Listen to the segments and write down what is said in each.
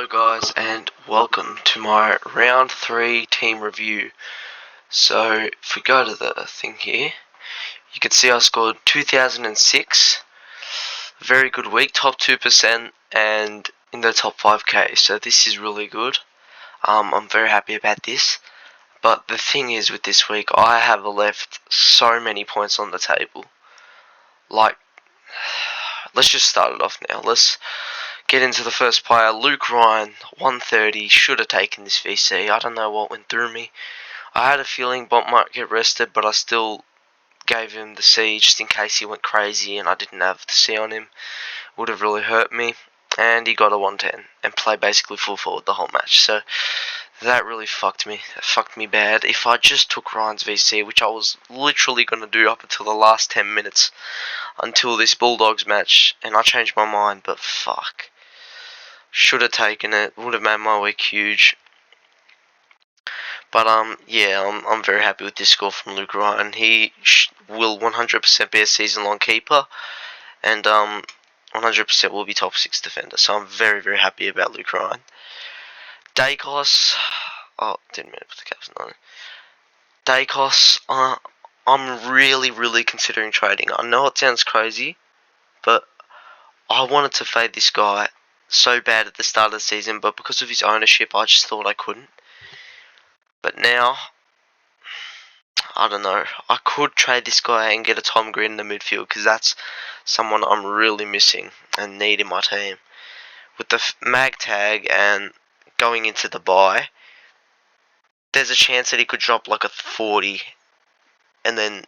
Hello guys and welcome to my round 3 team review. So if we go to the thing here, you can see I scored 2006, very good week, top 2% and in the top 5k, so this is really good. I'm very happy about this, but the thing is with this week, I have left so many points on the table. Like, let's just start it off now. Let's get into the first player. Luke Ryan, 130, should have taken this VC. I don't know what went through me. I had a feeling Bont might get rested, but I still gave him the C just in case he went crazy and I didn't have the C on him. Would have really hurt me. And he got a 110 and played basically full forward the whole match. So that really fucked me. That fucked me bad. If I just took Ryan's VC, which I was literally going to do up until the last 10 minutes, until this Bulldogs match, and I changed my mind, but fuck. Should have taken it. Would have made my week huge. But yeah, I'm very happy with this score from Luke Ryan. He will 100% be a season-long keeper, and 100% will be top 6 defender. So I'm very happy about Luke Ryan. Dacos, didn't mean to put the caption on it. Dacos, I'm really considering trading. I know it sounds crazy, but I wanted to fade this guy so bad at the start of the season, but because of his ownership, I just thought I couldn't. But now, I don't know. I could trade this guy and get a Tom Green in the midfield because that's someone I'm really missing and need in my team. With the mag tag and going into the bye, there's a chance that he could drop like a 40 and then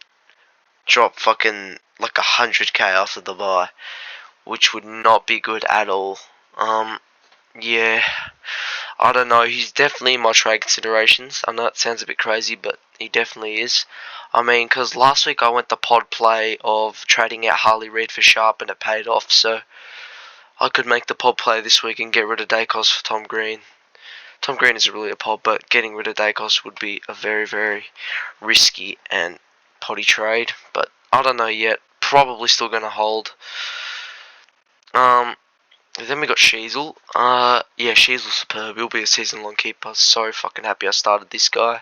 drop fucking like 100k after the bye, which would not be good at all. Yeah, I don't know. He's definitely in my trade considerations. I know it sounds a bit crazy, but he definitely is. I mean, because last week I went the pod play of trading out Harley Reid for Sharp and it paid off, so I could make the pod play this week and get rid of Dacos for Tom Green. Tom Green isn't really a pod, but getting rid of Dacos would be a very risky and poddy trade, but I don't know yet. Probably still going to hold. Then we got Sheasel. Yeah, Sheasel's superb. He'll be a season-long keeper. So fucking happy I started this guy.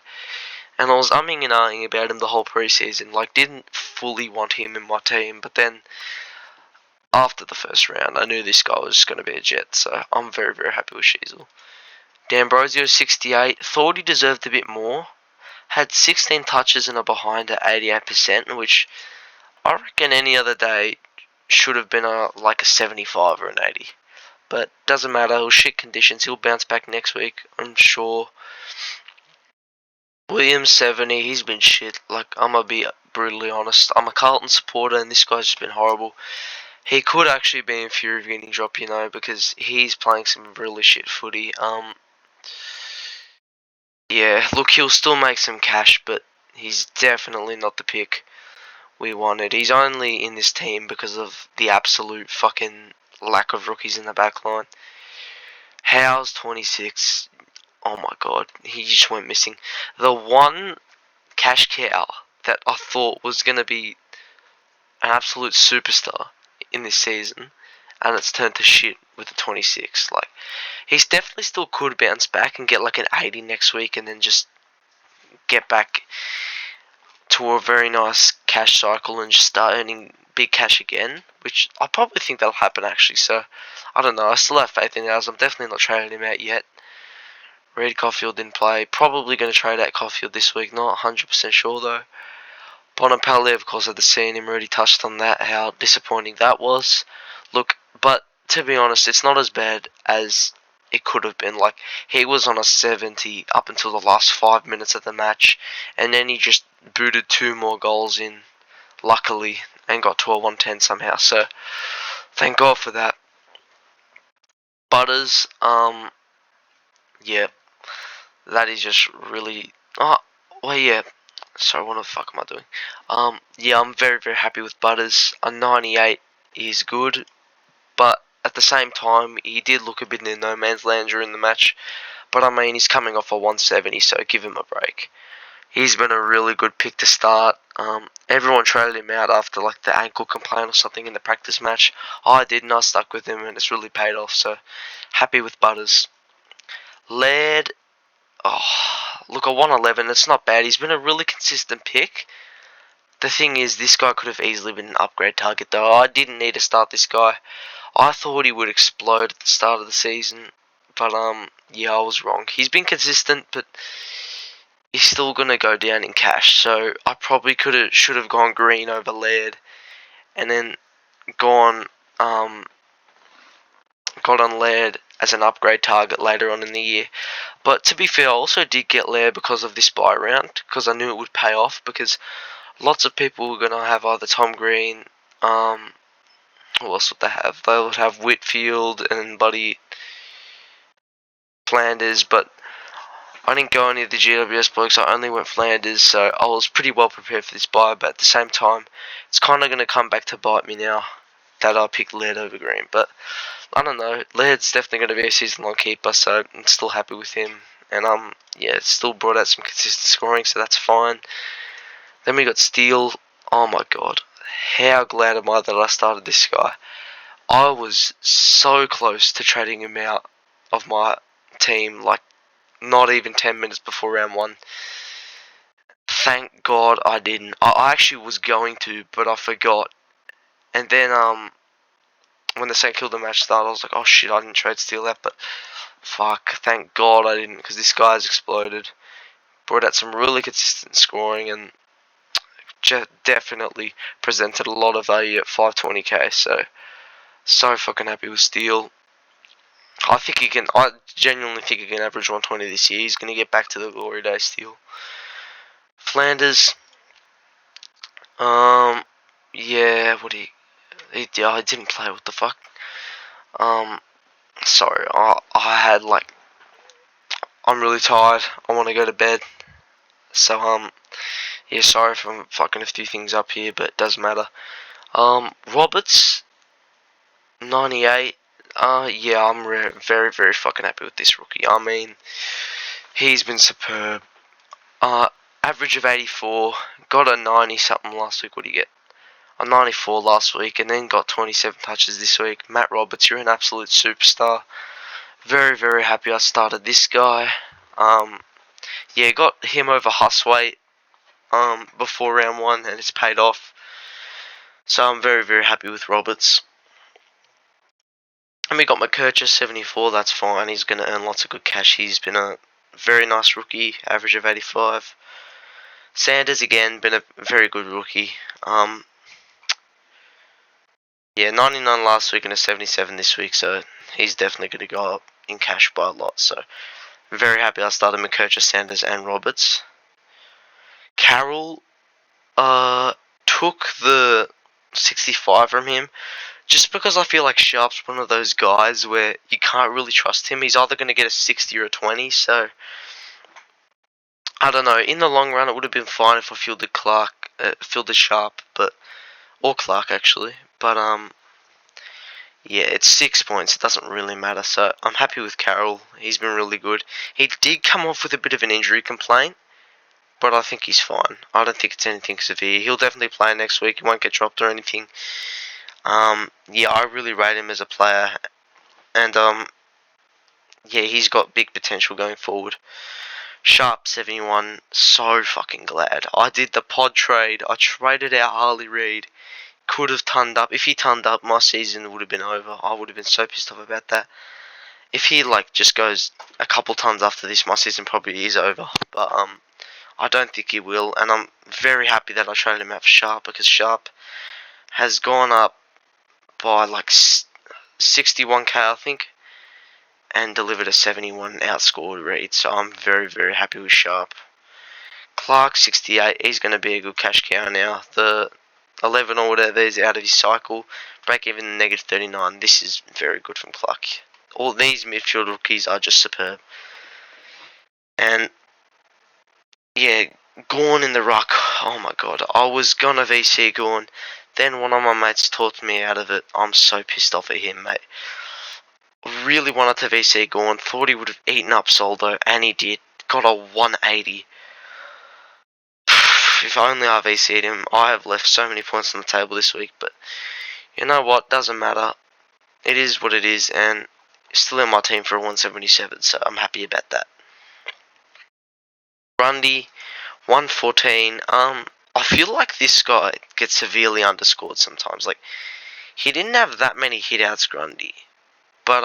And I was umming and ahhing about him the whole preseason. Like, didn't fully want him in my team. But then, after the first round, I knew this guy was going to be a jet. So I'm very happy with Sheasel. D'Ambrosio, 68. Thought he deserved a bit more. Had 16 touches and a behind at 88%, which I reckon any other day should have been like a 75 or an 80. But doesn't matter, it was shit conditions. He'll bounce back next week, I'm sure. Williams, 70, he's been shit. Like, I'm gonna be brutally honest. I'm a Carlton supporter and this guy's just been horrible. He could actually be in fear of getting dropped, because he's playing some really shit footy. Yeah, look, he'll still make some cash, but he's definitely not the pick we wanted. He's only in this team because of the absolute fucking lack of rookies in the back line. Howe's 26. Oh my god, he just went missing. The one cash cow that I thought was going to be an absolute superstar in this season, and it's turned to shit with the 26. Like, he's definitely still could bounce back and get like an 80 next week and then just get back to a very nice cash cycle and just start earning big cash again, which I probably think that'll happen actually. So I don't know, I still have faith in ours. I'm definitely not trading him out yet. Reid Caulfield didn't play. Probably going to trade out Caulfield this week. Not 100% sure though. Bonampale, of course, had the scene. Him already touched on that, how disappointing that was. Look, but to be honest, it's not as bad as it could have been. Like, he was on a 70 up until the last 5 minutes of the match, and then he just booted 2 more goals in, luckily, and got to a 110 somehow. So, thank God for that. Butters, yeah, that is just really. Oh, well, yeah. Sorry, what the fuck am I doing? Yeah, I'm very happy with Butters. A 98 is good, but at the same time, he did look a bit in no man's land during the match. But I mean, he's coming off a 170, so give him a break. He's been a really good pick to start. Everyone traded him out after like the ankle complaint or something in the practice match. I didn't. I stuck with him, and it's really paid off. So happy with Butters. Laird, look, I want 11. It's not bad. He's been a really consistent pick. The thing is, this guy could have easily been an upgrade target, though. I didn't need to start this guy. I thought he would explode at the start of the season, but yeah, I was wrong. He's been consistent, but he's still gonna go down in cash. So I probably should have gone green over Laird, and then gone got on Laird as an upgrade target later on in the year. But to be fair, I also did get Laird because of this buy round, because I knew it would pay off, because lots of people were gonna have either Tom Green, who else would they have? They would have Whitfield and Buddy Flanders, but I didn't go any of the GWS blokes. I only went Flanders, so I was pretty well prepared for this buy. But at the same time, it's kind of going to come back to bite me now that I picked Laird over Green. But I don't know. Laird's definitely going to be a season-long keeper, so I'm still happy with him. And yeah, it's still brought out some consistent scoring, so that's fine. Then we got Steele. Oh my god, how glad am I that I started this guy? I was so close to trading him out of my team, like not even 10 minutes before round one. Thank God I didn't. I actually was going to, but I forgot. And then when the St Kilda match started, I was like, oh shit, I didn't trade Steele out, but fuck, thank God I didn't, because this guy's exploded. Brought out some really consistent scoring and definitely presented a lot of value at 520k. So fucking happy with Steele. I think he can. I genuinely think he can average 120 this year. He's going to get back to the glory days still. Flanders. Yeah. What yeah, I didn't play. What the fuck? Um. Sorry. I had like. I'm really tired. I want to go to bed. So Yeah. Sorry if I'm fucking a few things up here, but it doesn't matter. Roberts. 98. Yeah, I'm very, very fucking happy with this rookie. I mean, he's been superb. Uh, Average of 84. Got a 90 something last week. What do you get? A 94 last week, and then got 27 touches this week. Matt Roberts, you're an absolute superstar. Very, very happy I started this guy. Yeah, got him over Huswaite before round one, and it's paid off. So I'm very, very happy with Roberts. And we got McKercher 74. That's fine. He's going to earn lots of good cash. He's been a very nice rookie, average of 85. Sanders again, been a very good rookie. Yeah, 99 last week and a 77 this week, so he's definitely going to go up in cash by a lot. So very happy I started McKercher, Sanders, and Roberts. Carroll took the 65 from him just because I feel like Sharp's one of those guys where you can't really trust him. He's either going to get a 60 or a 20, so I don't know. In the long run, it would have been fine if I fielded Sharp, or Clark actually. But yeah, it's 6 points. It doesn't really matter. So I'm happy with Carroll. He's been really good. He did come off with a bit of an injury complaint, but I think he's fine. I don't think it's anything severe. He'll definitely play next week. He won't get dropped or anything. Yeah, I really rate him as a player, and yeah, he's got big potential going forward. Sharp 71. So fucking glad I did the pod trade. I traded out Harley Reid. Could have turned up. If he turned up, my season would have been over. I would have been so pissed off about that. If he like just goes a couple tons after this, my season probably is over. But I don't think he will, and I'm very happy that I traded him out for Sharp, because Sharp has gone up by like 61k, I think, and delivered a 71 outscored Reid. So I'm very, very happy with Sharp. Clark 68. He's going to be a good cash cow now. The 11 or whatever is out of his cycle. Break even negative 39. This is very good from Clark. All these midfield rookies are just superb. And yeah, Gorn in the ruck. Oh my god. I was gonna VC Gorn. Then one of my mates talked me out of it. I'm so pissed off at him, mate. Really wanted to VC Gorn. Thought he would have eaten up Soldo, and he did. Got a 180. If only I VC'd him. I have left so many points on the table this week, but you know what? Doesn't matter. It is what it is, and Still in my team for a 177, so I'm happy about that. Grundy, 114. I feel like this guy gets severely underscored sometimes. Like, he didn't have that many hitouts, Grundy. But,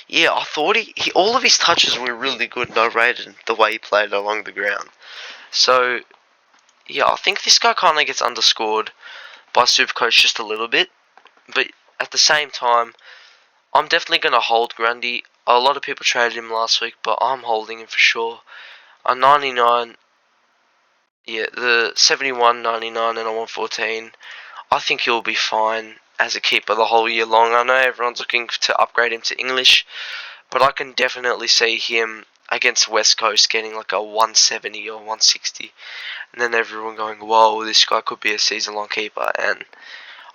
yeah, I thought all of his touches were really good, and I rated the way he played along the ground. So, yeah, I think this guy kind of gets underscored by Supercoach just a little bit. But at the same time, I'm definitely going to hold Grundy. A lot of people traded him last week, but I'm holding him for sure. A 99, yeah, the 71, 99, and a 114. I think he'll be fine as a keeper the whole year long. I know everyone's looking to upgrade him to English, but I can definitely see him against West Coast getting like a 170 or 160, and then everyone going, whoa, this guy could be a season-long keeper, and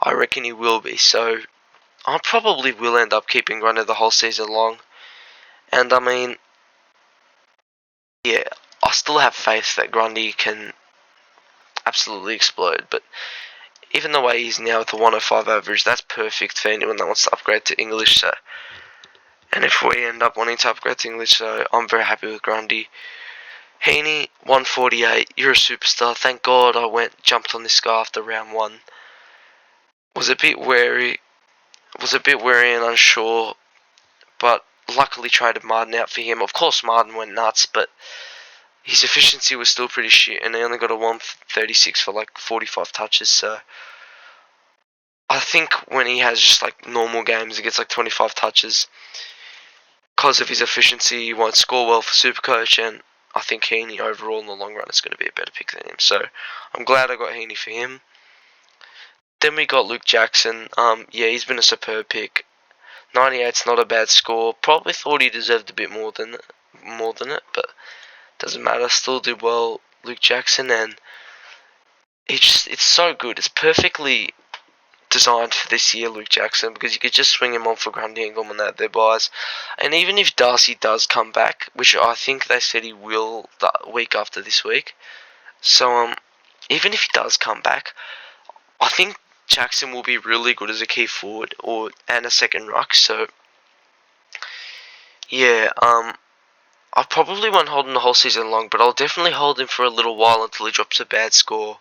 I reckon he will be. So I probably will end up keeping Grundy the whole season long. And I mean, yeah, I still have faith that Grundy can absolutely explode. But even the way he's now with the 105 average, that's perfect for anyone that wants to upgrade to English. So, and if we end up wanting to upgrade to English, so I'm very happy with Grundy. Heaney, 148. You're a superstar. Thank God I jumped on this guy after round one. Was a bit wary. Was a bit wary and unsure, but luckily traded Martin out for him. Of course, Martin went nuts, but his efficiency was still pretty shit, and he only got a 136 for like 45 touches. So I think when he has just like normal games, he gets like 25 touches. Because of his efficiency, he won't score well for Supercoach, and I think Heaney overall in the long run is going to be a better pick than him. So I'm glad I got Heaney for him. Then we got Luke Jackson. Yeah, he's been a superb pick. 98's not a bad score. Probably thought he deserved a bit more than it, but doesn't matter. Still did well, Luke Jackson, and it's so good. It's perfectly designed for this year, Luke Jackson, because you could just swing him on for Grundy and Gorman at their buys. And even if Darcy does come back, which I think they said he will the week after this week, so even if he does come back, I think Jackson will be really good as a key forward and a second ruck. So yeah, I probably won't hold him the whole season long, but I'll definitely hold him for a little while until he drops a bad score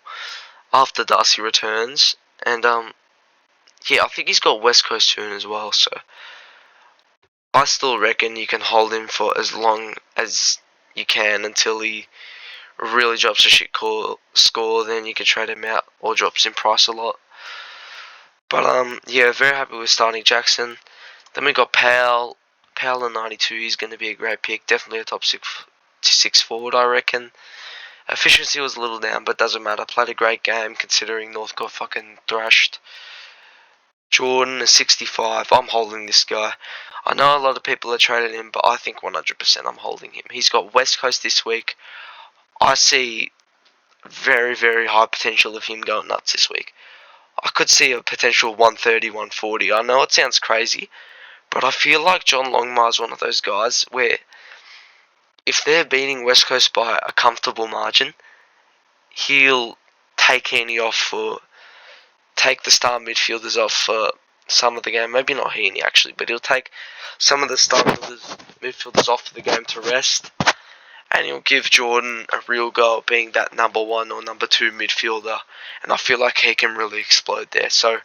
after Darcy returns. And yeah, I think he's got West Coast soon as well, so I still reckon you can hold him for as long as you can until he really drops a shit score, then you can trade him out or drops in price a lot. But yeah, very happy with starting Jackson. Then we got Powell. Powell in 92, he's going to be a great pick. Definitely a top six forward, I reckon. Efficiency was a little down, but doesn't matter. Played a great game considering North got fucking thrashed. Jordan is 65. I'm holding this guy. I know a lot of people are trading him, but I think 100% I'm holding him. He's got West Coast this week. I see very, very high potential of him going nuts this week. I could see a potential 130, 140. I know it sounds crazy, but I feel like John Longmire's one of those guys where if they're beating West Coast by a comfortable margin, he'll take the star midfielders off for some of the game. Maybe not Heaney actually, but he'll take some of the star midfielders off for the game to rest, and he'll give Jordan a real go at being that number one or number two midfielder. And I feel like he can really explode there. So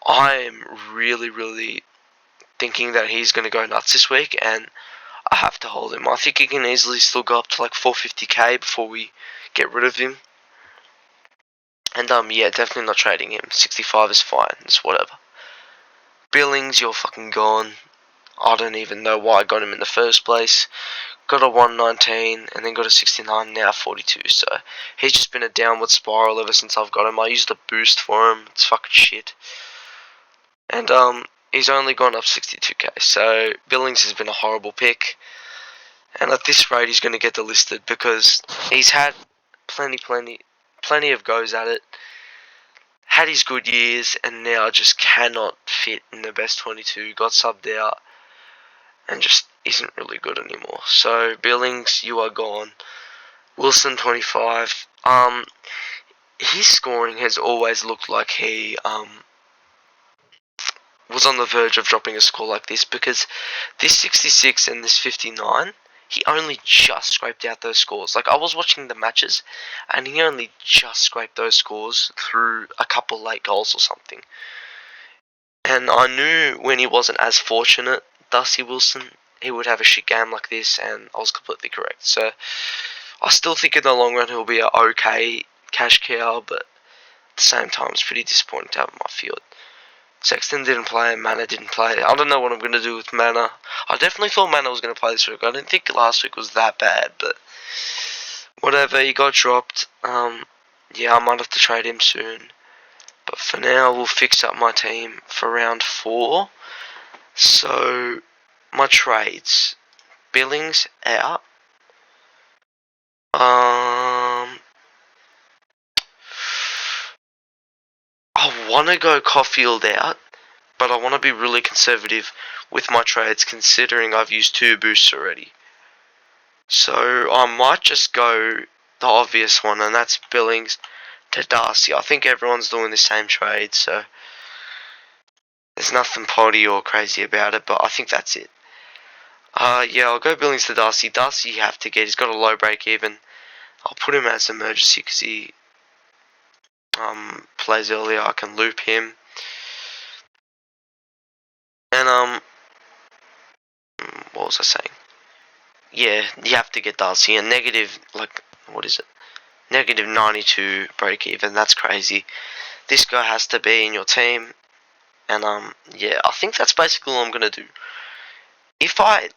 I am really, really thinking that he's going to go nuts this week, and I have to hold him. I think he can easily still go up to like 450k before we get rid of him. And yeah, definitely not trading him. 65 is fine. It's whatever. Billings, you're fucking gone. I don't even know why I got him in the first place. Got a 119 and then got a 69, now 42. So he's just been a downward spiral ever since I've got him. I used a boost for him. It's fucking shit. And he's only gone up 62k. So Billings has been a horrible pick. And at this rate, he's going to get delisted because he's had plenty of goes at it. Had his good years and now just cannot fit in the best 22. Got subbed out and just isn't really good anymore. So Billings, you are gone. Wilson, 25. His scoring has always looked like was on the verge of dropping a score like this, because this 66 and this 59, he only just scraped out those scores. Like, I was watching the matches, and he only just scraped those scores through a couple late goals or something. And I knew when he wasn't as fortunate, Dusty Wilson, he would have a shit game like this, and I was completely correct. So I still think in the long run he'll be an okay cash cow, but at the same time it's pretty disappointing to have him off field. Sexton didn't play, Mana didn't play. I don't know what I'm going to do with Mana. I definitely thought Mana was going to play this week. I didn't think last week was that bad, but whatever, he got dropped. Yeah, I might have to trade him soon. But for now, we'll fix up my team for round 4. So, my trades. Billings out. I want to go Caulfield out, but I want to be really conservative with my trades, considering I've used 2 boosts already. So I might just go the obvious one, and that's Billings to Darcy. I think everyone's doing the same trade, so there's nothing potty or crazy about it, but I think that's it. Yeah, I'll go Billings to Darcy. Darcy you have to get. He's got a low break even. I'll put him as emergency because he plays earlier. I can loop him. And what was I saying? Yeah, you have to get Darcy. And negative, like, what is it? Negative 92 break even. That's crazy. This guy has to be in your team. And yeah, I think that's basically all I'm gonna do. If I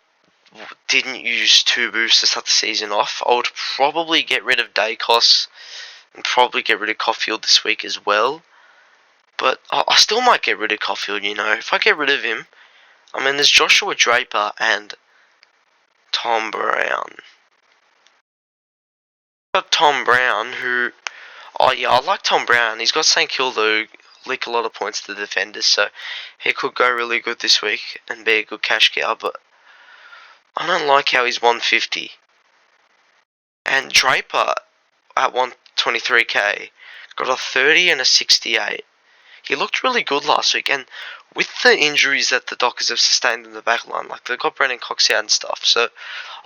didn't use 2 boosts to start the season off, I would probably get rid of Dacos and probably get rid of Caulfield this week as well. But I still might get rid of Caulfield, you know. If I get rid of him, I mean, there's Joshua Draper and Tom Brown. Got Tom Brown, who, oh yeah, I like Tom Brown. He's got St Kilda, leak a lot of points to the defenders, so he could go really good this week and be a good cash cow. But I don't like how he's 150. And Draper at 123k got a 30 and a 68. He looked really good last week, and with the injuries that the Dockers have sustained in the back line, like they've got Brendan Cox out and stuff, so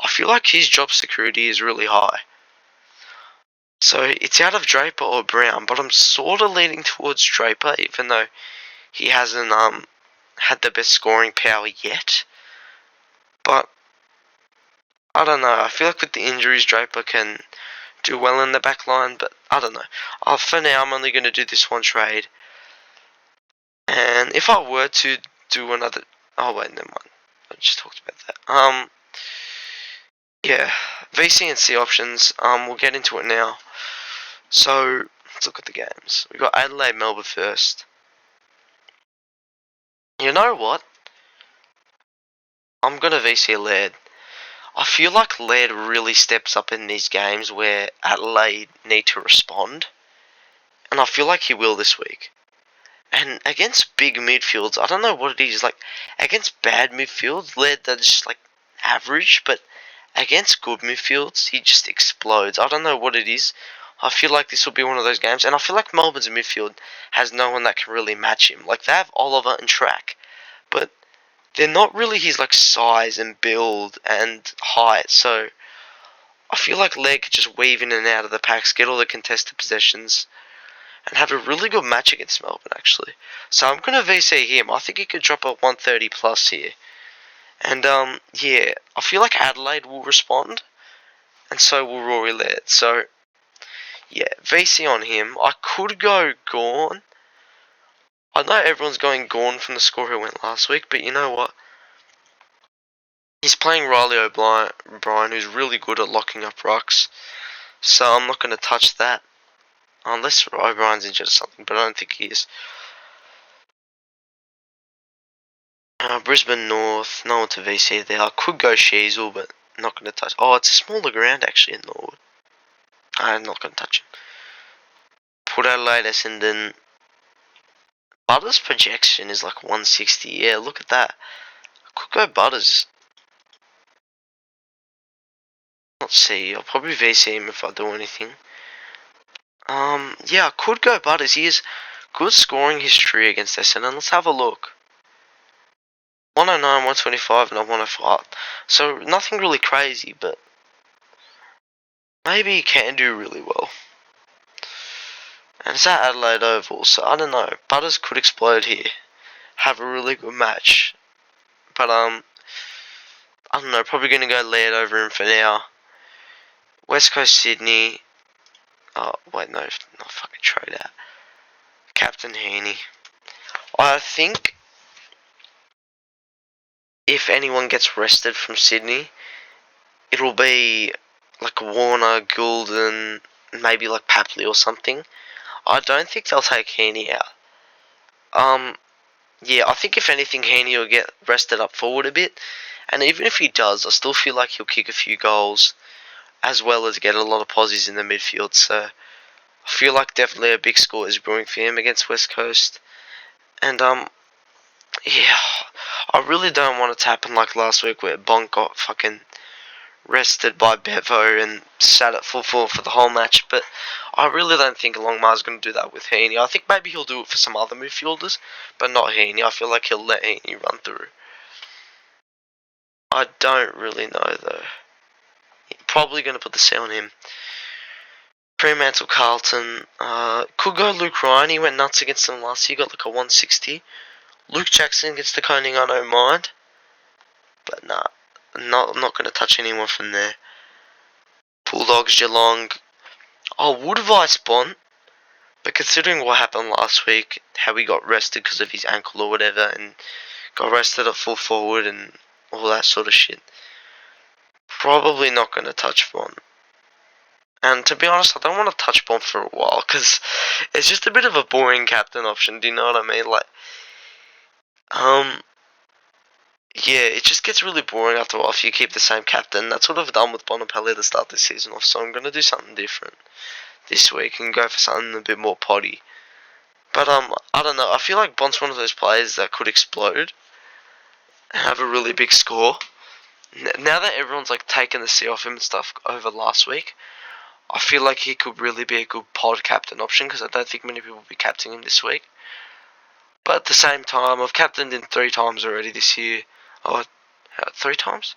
I feel like his job security is really high. So it's out of Draper or Brown, but I'm sort of leaning towards Draper, even though he hasn't had the best scoring power yet. But I don't know. I feel like with the injuries, Draper can do well in the back line, but I don't know. For now, I'm only going to do this one trade. And if I were to do another... Oh, wait, never mind. I just talked about that. Yeah, VC and C options. We'll get into it now. So, let's look at the games. We got Adelaide, Melbourne first. You know what? I'm going to VC Laird. I feel like Laird really steps up in these games where Adelaide need to respond. And I feel like he will this week. And against big midfields, I don't know what it is. Like, against bad midfields, Laird, they're just like average. But against good midfields, he just explodes. I don't know what it is. I feel like this will be one of those games. And I feel like Melbourne's midfield has no one that can really match him. Like, they have Oliver and Track. But they're not really his like size and build and height, so I feel like Leg could just weave in and out of the packs, get all the contested possessions, and have a really good match against Melbourne actually. So I'm gonna VC him. I think he could drop a 130 plus here. And yeah, I feel like Adelaide will respond, and so will Rory Laird. So yeah, VC on him. I could go Gorn. I know everyone's going Gorn from the score who went last week, but you know what? He's playing Riley O'Brien, who's really good at locking up rucks. So I'm not going to touch that. Unless O'Brien's injured or something, but I don't think he is. Brisbane North, no one to VC there. I could go Sheasel, but not going to touch. Oh, it's a smaller ground actually in Norwood. I'm not going to touch him. Put Adelaide Essendon. Butters' projection is like 160. Yeah, look at that. I could go Butters. Let's see. I'll probably VC him if I do anything. Yeah, I could go Butters. He has good scoring history against Essendon. Let's have a look. 109, 125, and a 105. So nothing really crazy, but maybe he can do really well. And it's at Adelaide Oval, so I don't know. Butters could explode here, have a really good match. But I don't know. Probably gonna go Laird over him for now. West Coast Sydney. Oh wait, no, not fucking trade out. Captain Heaney. I think if anyone gets rested from Sydney, it'll be like Warner, Goulden, maybe like Papley or something. I don't think they'll take Heaney out. Yeah, I think if anything, Heaney will get rested up forward a bit. And even if he does, I still feel like he'll kick a few goals as well as get a lot of posies in the midfield. So I feel like definitely a big score is brewing for him against West Coast. And yeah, I really don't want it to happen like last week where Bonk got fucking rested by Bevo and sat at full forward for the whole match. But I really don't think Longmar's going to do that with Heaney. I think maybe he'll do it for some other midfielders, but not Heaney. I feel like he'll let Heaney run through. I don't really know though. Probably going to put the C on him. Fremantle Carlton. Could go Luke Ryan. He went nuts against them last year. Got like a 160. Luke Jackson against the Koning. I don't mind. But nah. Not going to touch anyone from there. Bulldogs Geelong. I would advise Bont. But considering what happened last week, how he got rested because of his ankle or whatever, and got rested at full forward and all that sort of shit, probably not going to touch Bont. And to be honest, I don't want to touch Bont for a while because it's just a bit of a boring captain option. Do you know what I mean? Like, yeah, it just gets really boring after a while if you keep the same captain. That's what I've done with Bonapelli to start this season off. So I'm going to do something different this week and go for something a bit more potty. But I don't know. I feel like Bont's one of those players that could explode and have a really big score. Now that everyone's like taking the C off him and stuff over last week, I feel like he could really be a good pod captain option because I don't think many people will be captaining him this week. But at the same time, I've captained him 3 times already this year. Oh, 3 times?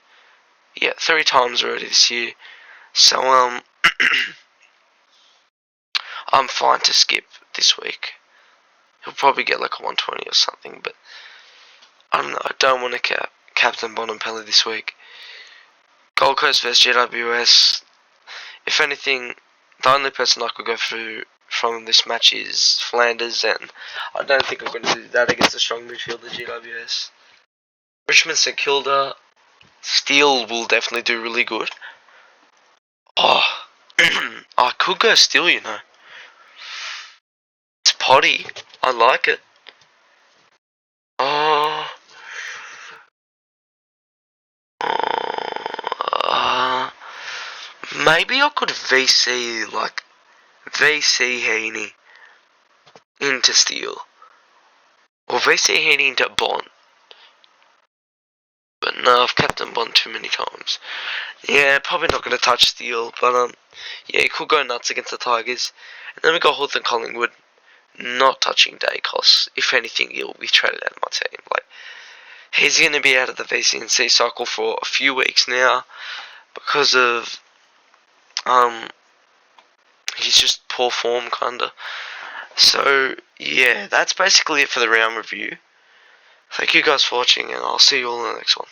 Yeah, 3 times already this year. So I'm fine to skip this week. He'll probably get like a 120 or something, but I don't know. I don't want to captain Bonampelli this week. Gold Coast vs GWS. If anything, the only person I could go through from this match is Flanders, and I don't think I'm going to do that against a strong midfielder GWS. Richmond St Kilda. Steele will definitely do really good. Oh, I could go Steele, you know. It's potty. I like it. Oh, uh, maybe I could VC Heaney into Steele. Or VC Heaney into Bond. But no, I've kept him Bond too many times. Yeah, probably not going to touch Steele, but yeah, he could go nuts against the Tigers. And then we got Hawthorn Collingwood, not touching Dacos. If anything, he'll be traded out of my team. Like, he's going to be out of the VCNC cycle for a few weeks now because of he's just poor form kinda. So yeah, that's basically it for the round review. Thank you guys for watching, and I'll see you all in the next one.